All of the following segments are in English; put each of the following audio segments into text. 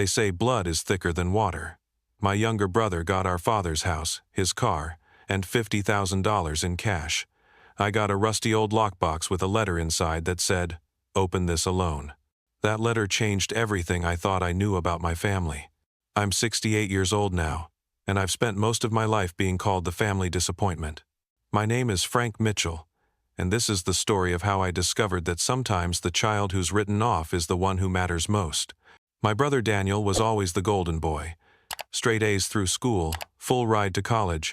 They say blood is thicker than water. My younger brother got our father's house, his car, and $50,000 in cash. I got a rusty old lockbox with a letter inside that said, "Open this alone." That letter changed everything I thought I knew about my family. I'm 68 years old now, and I've spent most of my life being called the family disappointment. My name is Frank Mitchell, and this is the story of how I discovered that sometimes the child who's written off is the one who matters most. My brother Daniel was always the golden boy. Straight A's through school, full ride to college,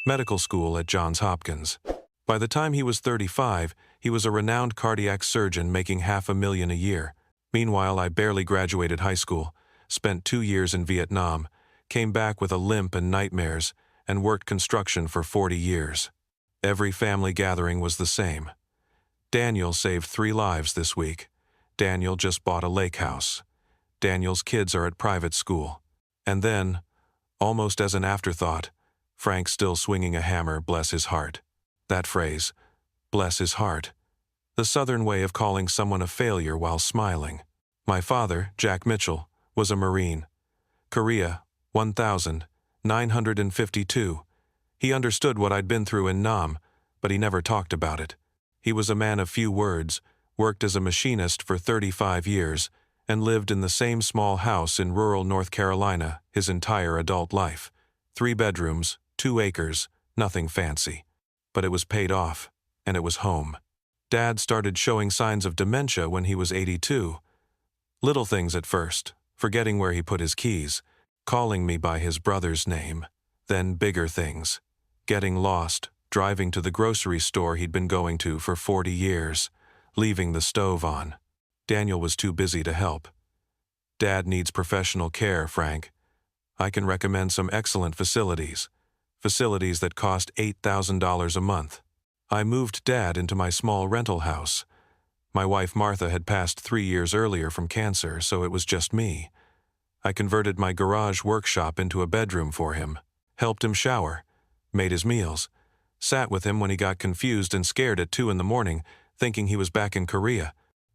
medical school at Johns Hopkins. By the time he was 35, he was a renowned cardiac surgeon making $500,000 a year. Meanwhile, I barely graduated high school, spent 2 years in Vietnam, came back with a limp and nightmares, and worked construction for 40 years. Every family gathering was the same. Daniel saved 3 lives this week. Daniel just bought a lake house. Daniel's kids are at private school. And then, almost as an afterthought, Frank's still swinging a hammer, bless his heart. That phrase, bless his heart. The Southern way of calling someone a failure while smiling. My father, Jack Mitchell, was a Marine. Korea, 1952. He understood what I'd been through in Nam, but he never talked about it. He was a man of few words, worked as a machinist for 35 years, and lived in the same small house in rural North Carolina his entire adult life. 3 bedrooms, 2 acres, nothing fancy. But it was paid off, and it was home. Dad started showing signs of dementia when he was 82. Little things at first, forgetting where he put his keys, calling me by his brother's name. Then bigger things, getting lost, driving to the grocery store he'd been going to for 40 years, leaving the stove on. Daniel was too busy to help. Dad needs professional care, Frank. I can recommend some excellent facilities that cost $8,000 a month. I moved Dad into my small rental house. My wife Martha had passed 3 years earlier from cancer, so it was just me. I converted my garage workshop into a bedroom for him, helped him shower, made his meals, sat with him when he got confused and scared at 2 in the morning, thinking he was back in Korea.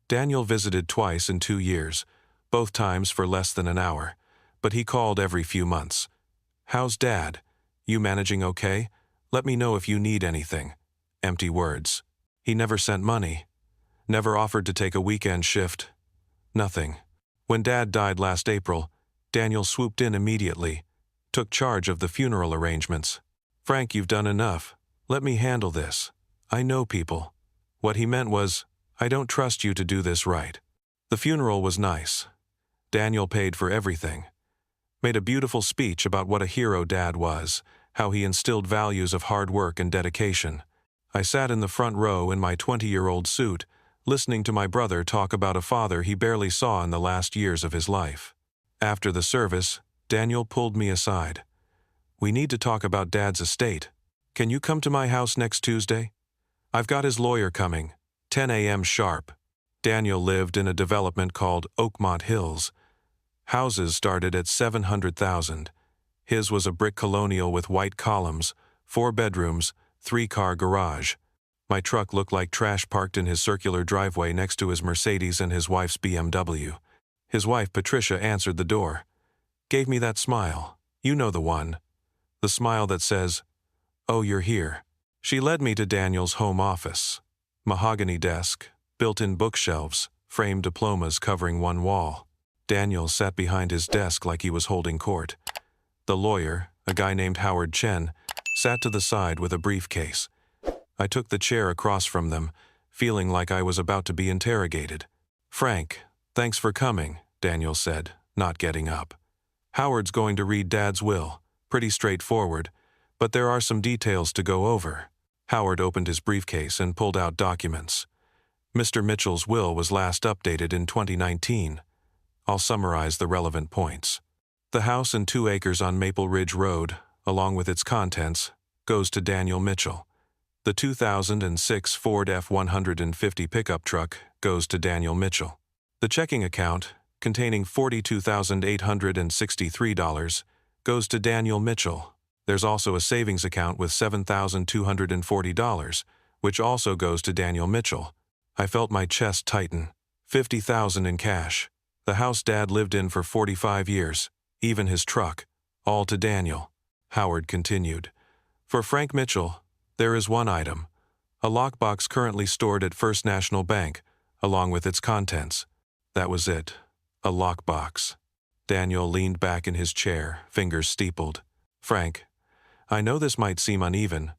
Daniel visited twice in 2 years, both times for less than an hour, but he called every few months. "How's Dad? You managing okay? Let me know if you need anything." Empty words. He never sent money, never offered to take a weekend shift. Nothing. When Dad died last April, Daniel swooped in immediately, took charge of the funeral arrangements. "Frank, you've done enough. Let me handle this. I know people." What he meant was, "I don't trust you to do this right." The funeral was nice. Daniel paid for everything. Made a beautiful speech about what a hero Dad was, how he instilled values of hard work and dedication. I sat in the front row in my 20-year-old suit, listening to my brother talk about a father he barely saw in the last years of his life. After the service, Daniel pulled me aside. "We need to talk about Dad's estate. Can you come to my house next Tuesday? I've got his lawyer coming, 10 a.m. sharp." Daniel lived in a development called Oakmont Hills. Houses started at $700,000. His was a brick colonial with white columns, 4 bedrooms, 3-car garage. My truck looked like trash parked in his circular driveway next to his Mercedes and his wife's BMW. His wife, Patricia, answered the door. Gave me that smile. You know the one. The smile that says, "Oh, you're here." She led me to Daniel's home office. Mahogany desk, built-in bookshelves, framed diplomas covering one wall. Daniel sat behind his desk like he was holding court. The lawyer, a guy named Howard Chen, sat to the side with a briefcase. I took the chair across from them, feeling like I was about to be interrogated. "Frank, thanks for coming," Daniel said, not getting up. "Howard's going to read Dad's will, pretty straightforward, but there are some details to go over." Howard opened his briefcase and pulled out documents. Mr. Mitchell's will was last updated in 2019. I'll summarize the relevant points. The house and 2 acres on Maple Ridge Road, along with its contents, goes to Daniel Mitchell. The 2006 Ford F-150 pickup truck goes to Daniel Mitchell. The checking account, containing $42,863, goes to Daniel Mitchell. There's also a savings account with $7,240, which also goes to Daniel Mitchell. I felt my chest tighten. $50,000 in cash. The house Dad lived in for 45 years, even his truck, all to Daniel. Howard continued. For Frank Mitchell, there is one item, a lockbox currently stored at First National Bank, along with its contents. That was it, a lockbox. Daniel leaned back in his chair, fingers steepled. Frank, I know this might seem uneven,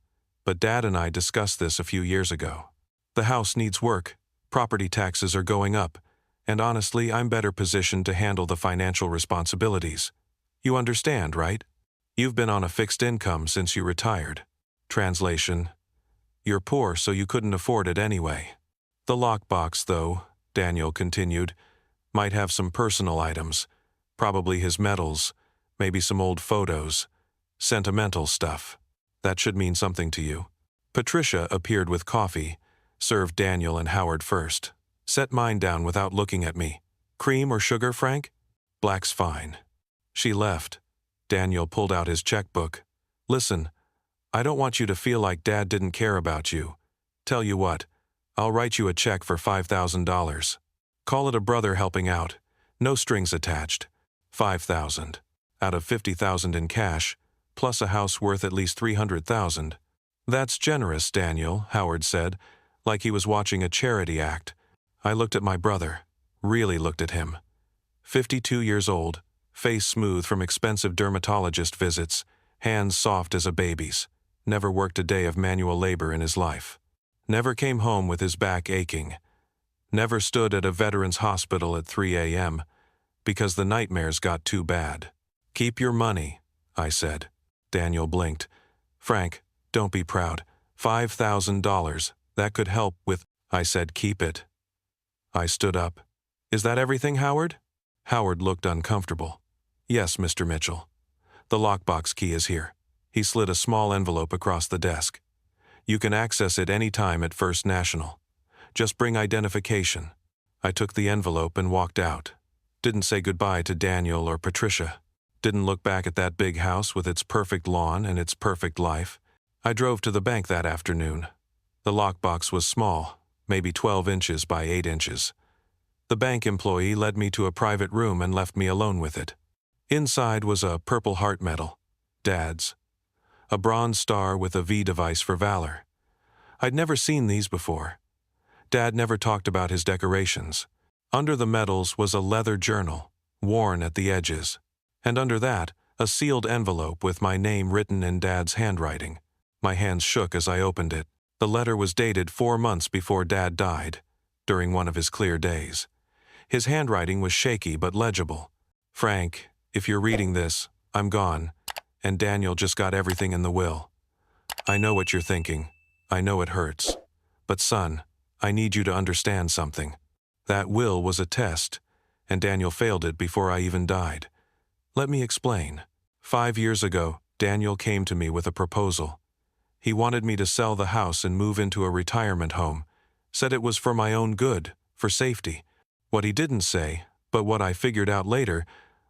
but Dad and I discussed this a few years ago. The house needs work, property taxes are going up, and honestly, I'm better positioned to handle the financial responsibilities. You understand, right? You've been on a fixed income since you retired. Translation: you're poor, so you couldn't afford it anyway. The lockbox, though, Daniel continued, might have some personal items, probably his medals, maybe some old photos, sentimental stuff. That should mean something to you. Patricia appeared with coffee, served Daniel and Howard first. Set mine down without looking at me. Cream or sugar, Frank? Black's fine. She left. Daniel pulled out his checkbook. Listen, I don't want you to feel like Dad didn't care about you. Tell you what, I'll write you a check for $5,000. Call it a brother helping out. No strings attached. $5,000. Out of $50,000 in cash, plus a house worth at least $300,000. That's generous, Daniel, Howard said, like he was watching a charity act. I looked at my brother, really looked at him. 52 years old, face smooth from expensive dermatologist visits, hands soft as a baby's, never worked a day of manual labor in his life. Never came home with his back aching. Never stood at a veterans hospital at 3 a.m. because the nightmares got too bad. Keep your money, I said. Daniel blinked. Frank, don't be proud. $5,000, that could help with, I said, keep it. I stood up. Is that everything, Howard? Howard looked uncomfortable. Yes, Mr. Mitchell. The lockbox key is here. He slid a small envelope across the desk. You can access it any time at First National. Just bring identification. I took the envelope and walked out. Didn't say goodbye to Daniel or Patricia. Didn't look back at that big house with its perfect lawn and its perfect life. I drove to the bank that afternoon. The lockbox was small, maybe 12 inches by 8 inches. The bank employee led me to a private room and left me alone with it. Inside was a Purple Heart medal, Dad's. A bronze star with a V device for valor. I'd never seen these before. Dad never talked about his decorations. Under the medals was a leather journal, worn at the edges. And under that, a sealed envelope with my name written in Dad's handwriting. My hands shook as I opened it. The letter was dated 4 months before Dad died, during one of his clear days. His handwriting was shaky but legible. Frank, if you're reading this, I'm gone, and Daniel just got everything in the will. I know what you're thinking. I know it hurts. But son, I need you to understand something. That will was a test, and Daniel failed it before I even died. Let me explain. 5 years ago, Daniel came to me with a proposal. He wanted me to sell the house and move into a retirement home. Said it was for my own good, for safety. What he didn't say, but what I figured out later,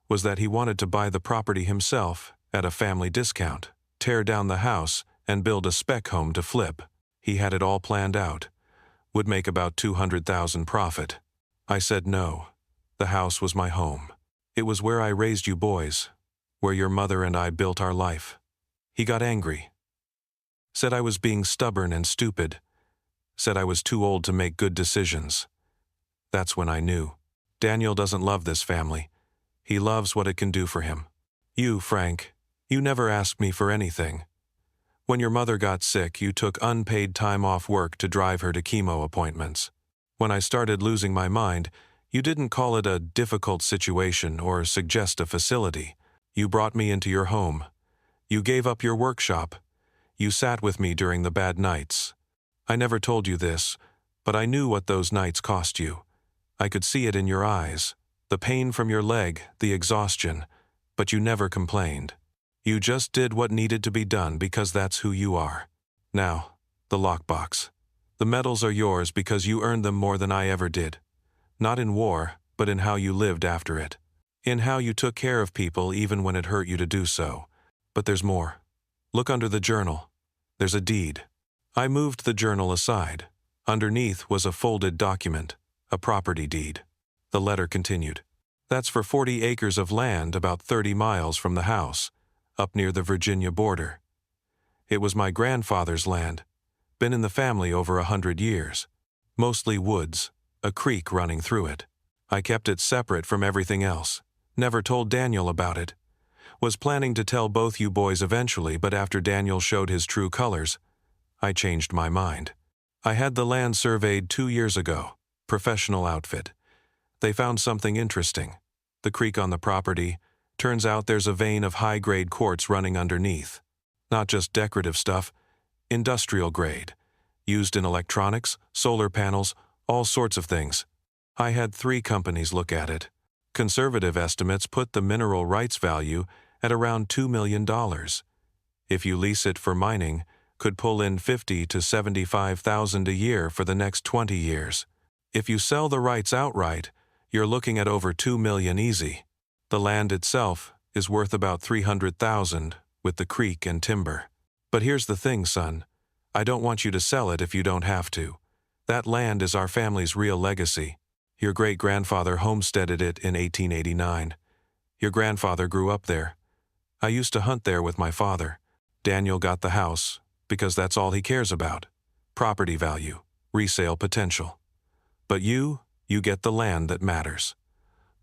was that he wanted to buy the property himself at a family discount, tear down the house, and build a spec home to flip. He had it all planned out. Would make about $200,000 profit. I said no. The house was my home. It was where I raised you boys, where your mother and I built our life. He got angry. Said I was being stubborn and stupid. Said I was too old to make good decisions. That's when I knew. Daniel doesn't love this family. He loves what it can do for him. You, Frank, you never asked me for anything. When your mother got sick, you took unpaid time off work to drive her to chemo appointments. When I started losing my mind, you didn't call it a difficult situation or suggest a facility. You brought me into your home. You gave up your workshop. You sat with me during the bad nights. I never told you this, but I knew what those nights cost you. I could see it in your eyes, the pain from your leg, the exhaustion, but you never complained. You just did what needed to be done because that's who you are. Now, the lockbox. The medals are yours because you earned them more than I ever did. Not in war, but in how you lived after it. In how you took care of people even when it hurt you to do so. But there's more. Look under the journal. There's a deed. I moved the journal aside. Underneath was a folded document, a property deed. The letter continued. That's for 40 acres of land about 30 miles from the house, up near the Virginia border. It was my grandfather's land, been in the family over 100 years. Mostly woods, a creek running through it. I kept it separate from everything else, never told Daniel about it. Was planning to tell both you boys eventually, but after Daniel showed his true colors, I changed my mind. I had the land surveyed 2 years ago, professional outfit. They found something interesting. The creek on the property, turns out there's a vein of high-grade quartz running underneath. Not just decorative stuff, industrial grade. Used in electronics, solar panels, all sorts of things. I had 3 companies look at it. Conservative estimates put the mineral rights value at around $2 million. If you lease it for mining, could pull in $50,000 to $75,000 a year for the next 20 years. If you sell the rights outright, you're looking at over $2 million easy. The land itself is worth about $300,000 with the creek and timber. But here's the thing, son. I don't want you to sell it if you don't have to. That land is our family's real legacy. Your great-grandfather homesteaded it in 1889. Your grandfather grew up there. I used to hunt there with my father. Daniel got the house because that's all he cares about. Property value, resale potential. But you get the land that matters.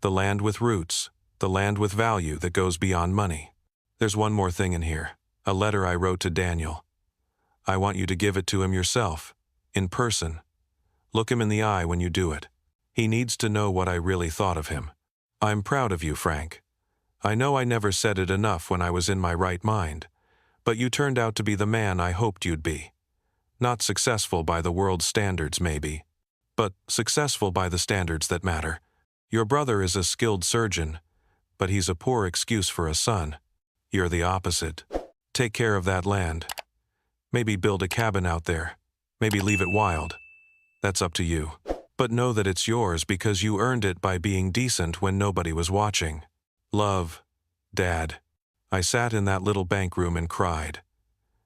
The land with roots, the land with value that goes beyond money. There's one more thing in here, a letter I wrote to Daniel. I want you to give it to him yourself, in person. Look him in the eye when you do it. He needs to know what I really thought of him. I'm proud of you, Frank. I know I never said it enough when I was in my right mind, but you turned out to be the man I hoped you'd be. Not successful by the world's standards, maybe, but successful by the standards that matter. Your brother is a skilled surgeon, but he's a poor excuse for a son. You're the opposite. Take care of that land. Maybe build a cabin out there. Maybe leave it wild. That's up to you. But know that it's yours because you earned it by being decent when nobody was watching. Love, Dad. I sat in that little bank room and cried.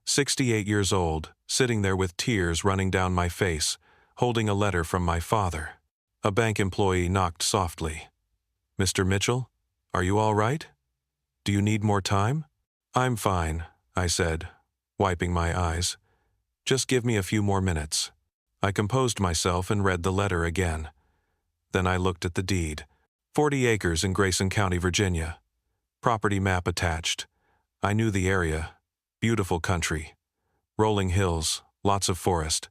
68 years old, sitting there with tears running down my face, holding a letter from my father. A bank employee knocked softly. Mr. Mitchell, are you all right? Do you need more time? I'm fine, I said, wiping my eyes. Just give me a few more minutes. I composed myself and read the letter again. Then I looked at the deed. 40 acres in Grayson County, Virginia. Property map attached. I knew the area. Beautiful country. Rolling hills, lots of forest.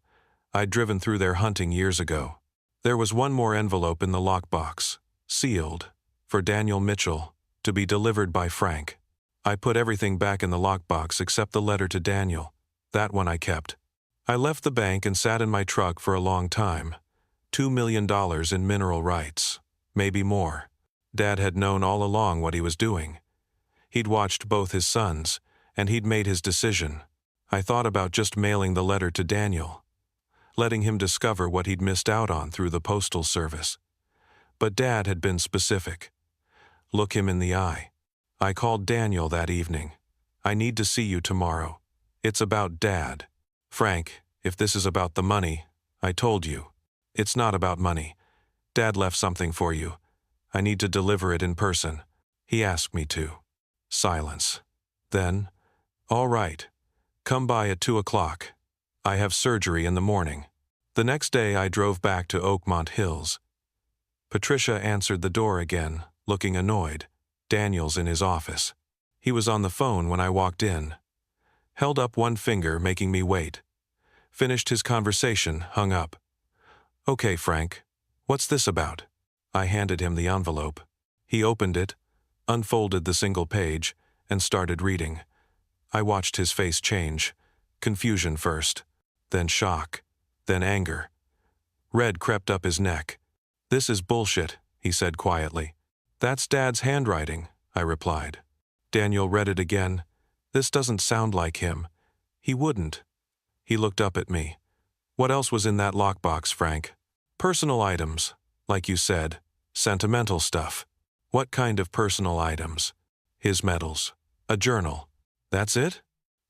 I'd driven through there hunting years ago. There was one more envelope in the lockbox, sealed, for Daniel Mitchell, to be delivered by Frank. I put everything back in the lockbox except the letter to Daniel. That one I kept. I left the bank and sat in my truck for a long time. $2 million in mineral rights. Maybe more. Dad had known all along what he was doing. He'd watched both his sons, and he'd made his decision. I thought about just mailing the letter to Daniel, letting him discover what he'd missed out on through the postal service. But Dad had been specific. Look him in the eye. I called Daniel that evening. I need to see you tomorrow. It's about Dad. Frank, if this is about the money, I told you. It's not about money. Dad left something for you. I need to deliver it in person. He asked me to. Silence. Then, all right. Come by at 2 o'clock. I have surgery in the morning. The next day I drove back to Oakmont Hills. Patricia answered the door again, looking annoyed. Daniel's in his office. He was on the phone when I walked in. Held up one finger, making me wait. Finished his conversation, hung up. Okay, Frank. What's this about? I handed him the envelope. He opened it, unfolded the single page, and started reading. I watched his face change. Confusion first, then shock, then anger. Red crept up his neck. This is bullshit, he said quietly. That's Dad's handwriting, I replied. Daniel read it again. This doesn't sound like him. He wouldn't. He looked up at me. What else was in that lockbox, Frank? Personal items, like you said. Sentimental stuff. What kind of personal items? His medals. A journal. That's it?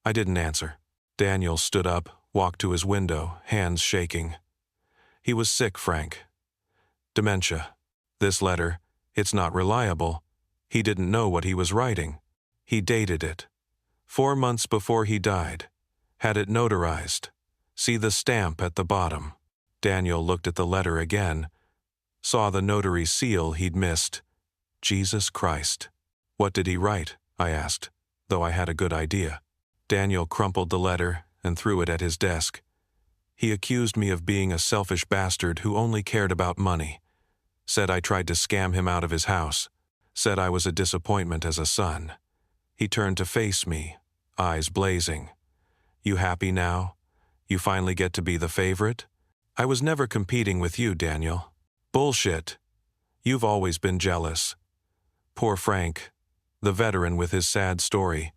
I didn't answer. Daniel stood up, walked to his window, hands shaking. He was sick, Frank. Dementia. This letter, It's not reliable. He didn't know what he was writing. He dated it. 4 months before he died. Had it notarized. See the stamp at the bottom. Daniel looked at the letter again. Saw the notary seal he'd missed. Jesus Christ. What did he write? I asked, though I had a good idea. Daniel crumpled the letter and threw it at his desk. He accused me of being a selfish bastard who only cared about money. Said I tried to scam him out of his house. Said I was a disappointment as a son. He turned to face me, eyes blazing. You happy now? You finally get to be the favorite? I was never competing with you, Daniel. Bullshit. You've always been jealous. Poor Frank, the veteran with his sad story,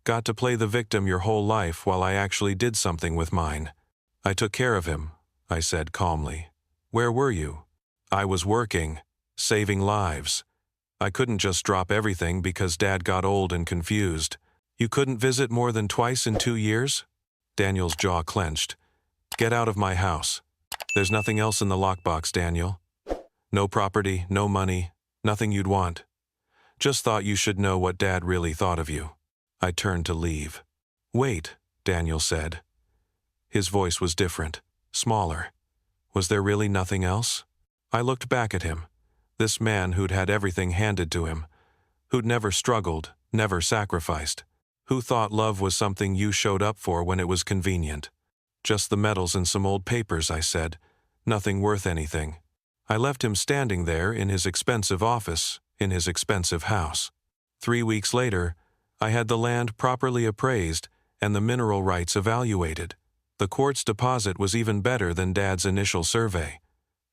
got to play the victim your whole life while I actually did something with mine. I took care of him, I said calmly. Where were you? I was working, saving lives. I couldn't just drop everything because Dad got old and confused. You couldn't visit more than twice in 2 years? Daniel's jaw clenched. Get out of my house. There's nothing else in the lockbox, Daniel. No property, no money, nothing you'd want. Just thought you should know what Dad really thought of you. I turned to leave. Wait, Daniel said. His voice was different, smaller. Was there really nothing else? I looked back at him. This man who'd had everything handed to him, who'd never struggled, never sacrificed, who thought love was something you showed up for when it was convenient. Just the medals and some old papers, I said. Nothing worth anything. I left him standing there in his expensive office, in his expensive house. 3 weeks later, I had the land properly appraised and the mineral rights evaluated. The quartz deposit was even better than Dad's initial survey.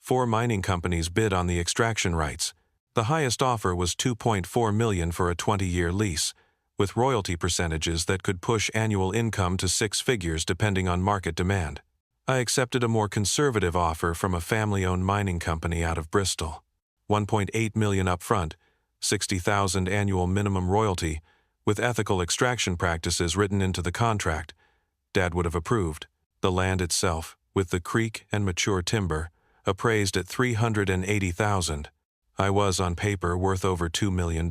4 mining companies bid on the extraction rights. The highest offer was $2.4 million for a 20-year lease, with royalty percentages that could push annual income to 6 figures depending on market demand. I accepted a more conservative offer from a family-owned mining company out of Bristol. $1.8 million upfront, $60,000 annual minimum royalty, with ethical extraction practices written into the contract. Dad would have approved. The land itself, with the creek and mature timber, appraised at $380,000. I was, on paper, worth over $2 million.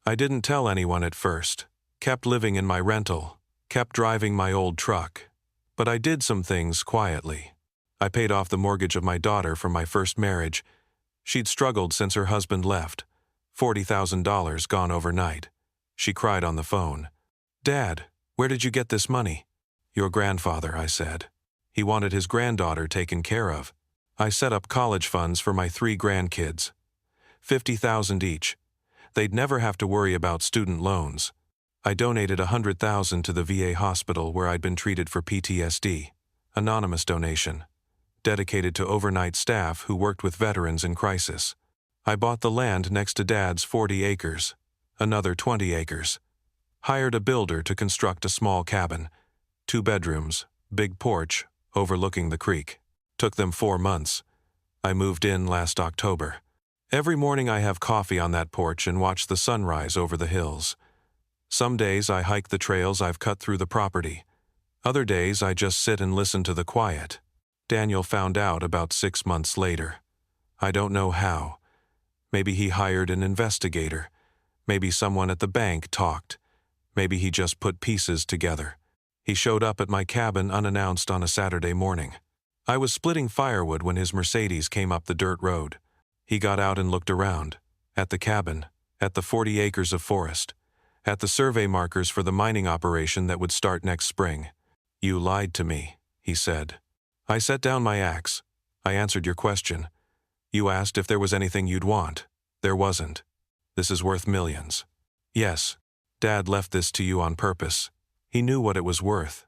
I didn't tell anyone at first. Kept living in my rental. Kept driving my old truck. But I did some things quietly. I paid off the mortgage of my daughter from my first marriage. She'd struggled since her husband left. $40,000 gone overnight. She cried on the phone. Dad, where did you get this money? Your grandfather, I said. He wanted his granddaughter taken care of. I set up college funds for my 3 grandkids. $50,000 each. They'd never have to worry about student loans. I donated $100,000 to the VA hospital where I'd been treated for PTSD. Anonymous donation. Dedicated to overnight staff who worked with veterans in crisis. I bought the land next to Dad's 40 acres. Another 20 acres. Hired a builder to construct a small cabin. 2 bedrooms, big porch, overlooking the creek. Took them 4 months. I moved in last October. Every morning I have coffee on that porch and watch the sunrise over the hills. Some days I hike the trails I've cut through the property. Other days I just sit and listen to the quiet. Daniel found out about 6 months later. I don't know how. Maybe he hired an investigator. Maybe someone at the bank talked. Maybe he just put pieces together. He showed up at my cabin unannounced on a Saturday morning. I was splitting firewood when his Mercedes came up the dirt road. He got out and looked around. At the cabin, at the 40 acres of forest, at the survey markers for the mining operation that would start next spring. You lied to me, he said. I set down my axe. I answered your question. You asked if there was anything you'd want. There wasn't. This is worth millions. Yes. Dad left this to you on purpose. He knew what it was worth.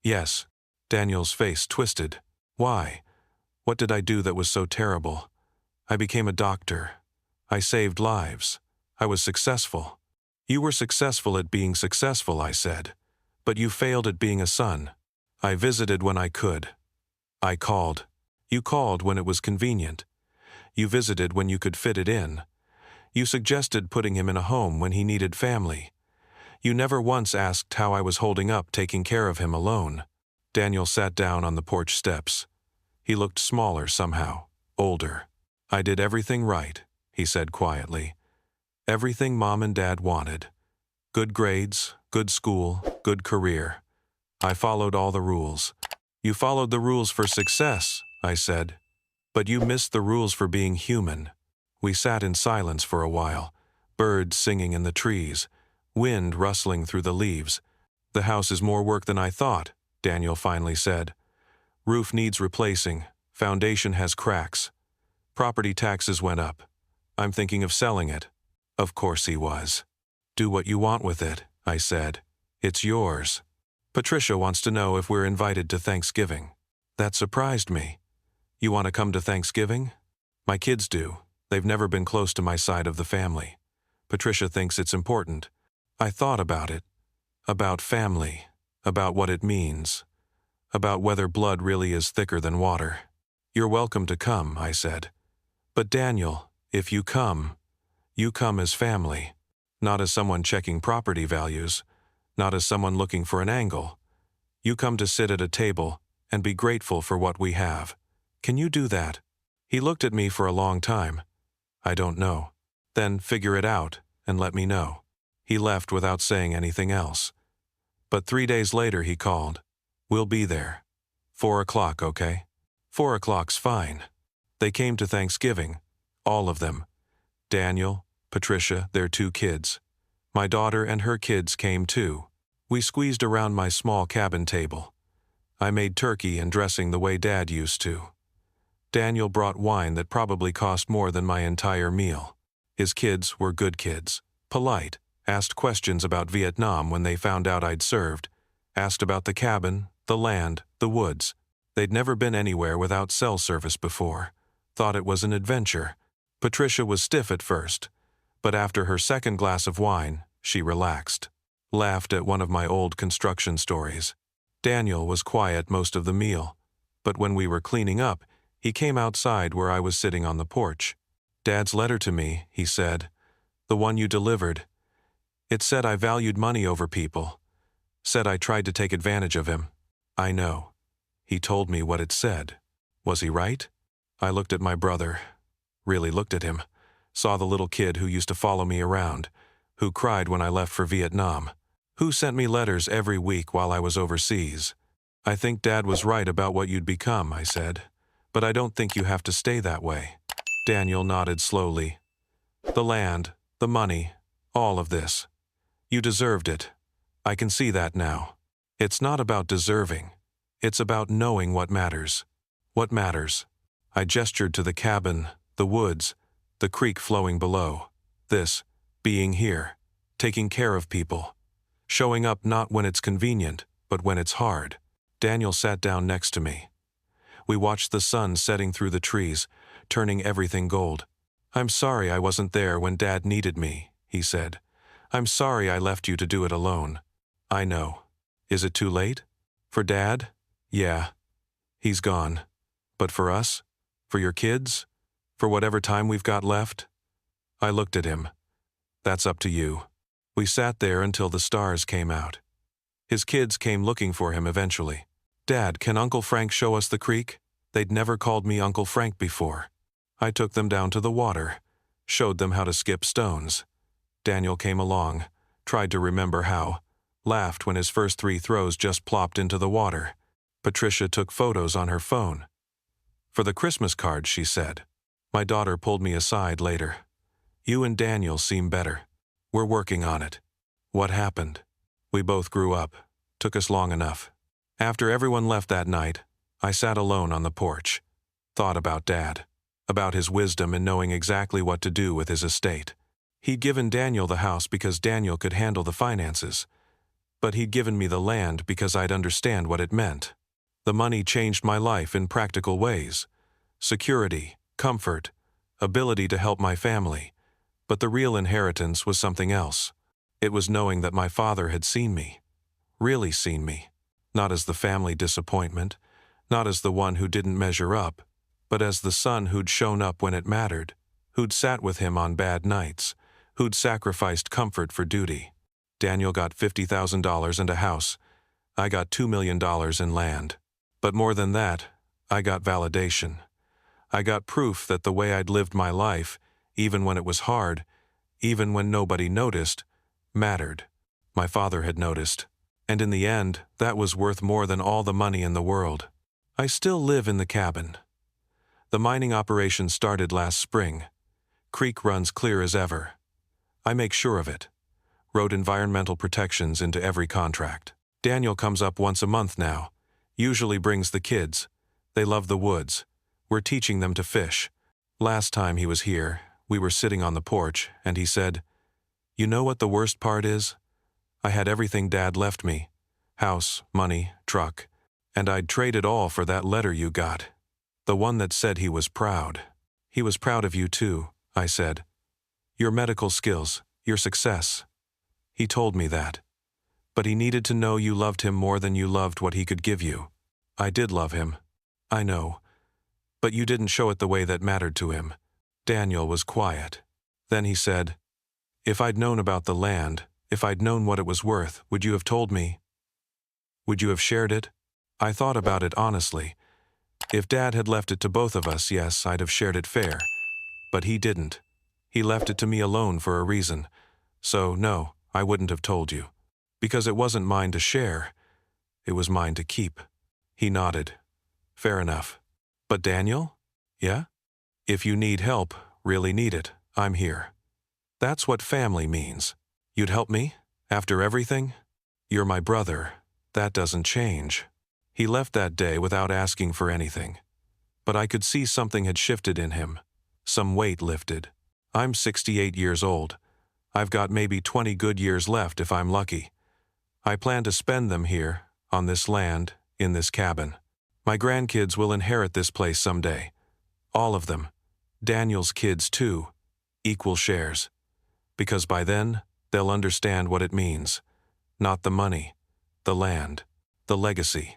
Yes. Daniel's face twisted. Why? What did I do that was so terrible? I became a doctor. I saved lives. I was successful. You were successful at being successful, I said. But you failed at being a son. I visited when I could. I called. You called when it was convenient. You visited when you could fit it in. You suggested putting him in a home when he needed family. You never once asked how I was holding up taking care of him alone. Daniel sat down on the porch steps. He looked smaller somehow, older. I did everything right. he said quietly. Everything Mom and Dad wanted. Good grades, good school, good career. I followed all the rules. You followed the rules for success, I said. But you missed the rules for being human. We sat in silence for a while, birds singing in the trees, wind rustling through the leaves. The house is more work than I thought, Daniel finally said. Roof needs replacing, foundation has cracks. Property taxes went up. I'm thinking of selling it. Of course he was. Do what you want with it, I said. It's yours. Patricia wants to know if we're invited to Thanksgiving. That surprised me. You want to come to Thanksgiving? My kids do. They've never been close to my side of the family. Patricia thinks it's important. I thought about it. About family. About what it means. About whether blood really is thicker than water. You're welcome to come, I said. But Daniel, if you come as family. Not as someone checking property values. Not as someone looking for an angle. You come to sit at a table and be grateful for what we have. Can you do that? He looked at me for a long time. I don't know. Then figure it out and let me know. He left without saying anything else. But 3 days later he called. We'll be there. 4 o'clock, okay? 4 o'clock's fine. They came to Thanksgiving. All of them. Daniel, Patricia, their 2 kids. My daughter and her kids came too. We squeezed around my small cabin table. I made turkey and dressing the way Dad used to. Daniel brought wine that probably cost more than my entire meal. His kids were good kids, polite, asked questions about Vietnam when they found out I'd served, asked about the cabin, the land, the woods. They'd never been anywhere without cell service before. Thought it was an adventure. Patricia was stiff at first, but after her second glass of wine, she relaxed. Laughed at one of my old construction stories. Daniel was quiet most of the meal, but when we were cleaning up, he came outside where I was sitting on the porch. Dad's letter to me, he said. The one you delivered. It said I valued money over people. Said I tried to take advantage of him. I know. He told me what it said. Was he right? I looked at my brother. Really looked at him. Saw the little kid who used to follow me around, who cried when I left for Vietnam, who sent me letters every week while I was overseas. I think Dad was right about what you'd become, I said. But I don't think you have to stay that way. Daniel nodded slowly. The land, the money, all of this. You deserved it. I can see that now. It's not about deserving. It's about knowing what matters. What matters? I gestured to the cabin, the woods, the creek flowing below. This, being here, taking care of people. Showing up not when it's convenient, but when it's hard. Daniel sat down next to me. We watched the sun setting through the trees, turning everything gold. I'm sorry I wasn't there when Dad needed me, he said. I'm sorry I left you to do it alone. I know. Is it too late? For Dad? Yeah. He's gone. But for us? For your kids? For whatever time we've got left? I looked at him. That's up to you. We sat there until the stars came out. His kids came looking for him eventually. Dad, can Uncle Frank show us the creek? They'd never called me Uncle Frank before. I took them down to the water, showed them how to skip stones. Daniel came along, tried to remember how, laughed when his first 3 throws just plopped into the water. Patricia took photos on her phone. For the Christmas cards, she said. My daughter pulled me aside later. You and Daniel seem better. We're working on it. What happened? We both grew up. Took us long enough. After everyone left that night, I sat alone on the porch. Thought about Dad. About his wisdom in knowing exactly what to do with his estate. He'd given Daniel the house because Daniel could handle the finances. But he'd given me the land because I'd understand what it meant. The money changed my life in practical ways. Security, comfort, ability to help my family. But the real inheritance was something else. It was knowing that my father had seen me. Really seen me. Not as the family disappointment, not as the one who didn't measure up, but as the son who'd shown up when it mattered, who'd sat with him on bad nights, who'd sacrificed comfort for duty. Daniel got $50,000 and a house. I got $2 million in land. But more than that, I got validation. I got proof that the way I'd lived my life, even when it was hard, even when nobody noticed, mattered. My father had noticed. And in the end, that was worth more than all the money in the world. I still live in the cabin. The mining operation started last spring. Creek runs clear as ever. I make sure of it. Wrote environmental protections into every contract. Daniel comes up once a month now. Usually brings the kids. They love the woods. We're teaching them to fish. Last time he was here, we were sitting on the porch, and he said, "You know what the worst part is? I had everything Dad left me. House, money, truck. And I'd trade it all for that letter you got. The one that said he was proud." "He was proud of you too," I said. "Your medical skills, your success." He told me that. But he needed to know you loved him more than you loved what he could give you. I did love him. I know. But you didn't show it the way that mattered to him. Daniel was quiet. Then he said, "If I'd known about the land, if I'd known what it was worth, would you have told me? Would you have shared it?" I thought about it honestly. If Dad had left it to both of us, yes, I'd have shared it fair. But he didn't. He left it to me alone for a reason. So, no, I wouldn't have told you. Because it wasn't mine to share. It was mine to keep. He nodded. Fair enough. But Daniel? Yeah? If you need help, really need it, I'm here. That's what family means. You'd help me? After everything? You're my brother. That doesn't change. He left that day without asking for anything. But I could see something had shifted in him. Some weight lifted. I'm 68 years old. I've got maybe 20 good years left if I'm lucky. I plan to spend them here, on this land, in this cabin. My grandkids will inherit this place someday. All of them. Daniel's kids too. Equal shares. Because by then, they'll understand what it means. Not the money. The land. The legacy.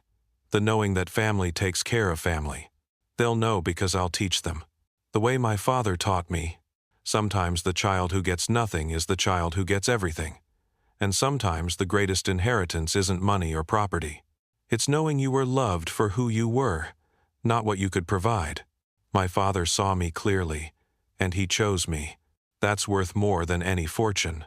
The knowing that family takes care of family. They'll know because I'll teach them. The way my father taught me. Sometimes the child who gets nothing is the child who gets everything. And sometimes the greatest inheritance isn't money or property. It's knowing you were loved for who you were, not what you could provide. My father saw me clearly, and he chose me. That's worth more than any fortune.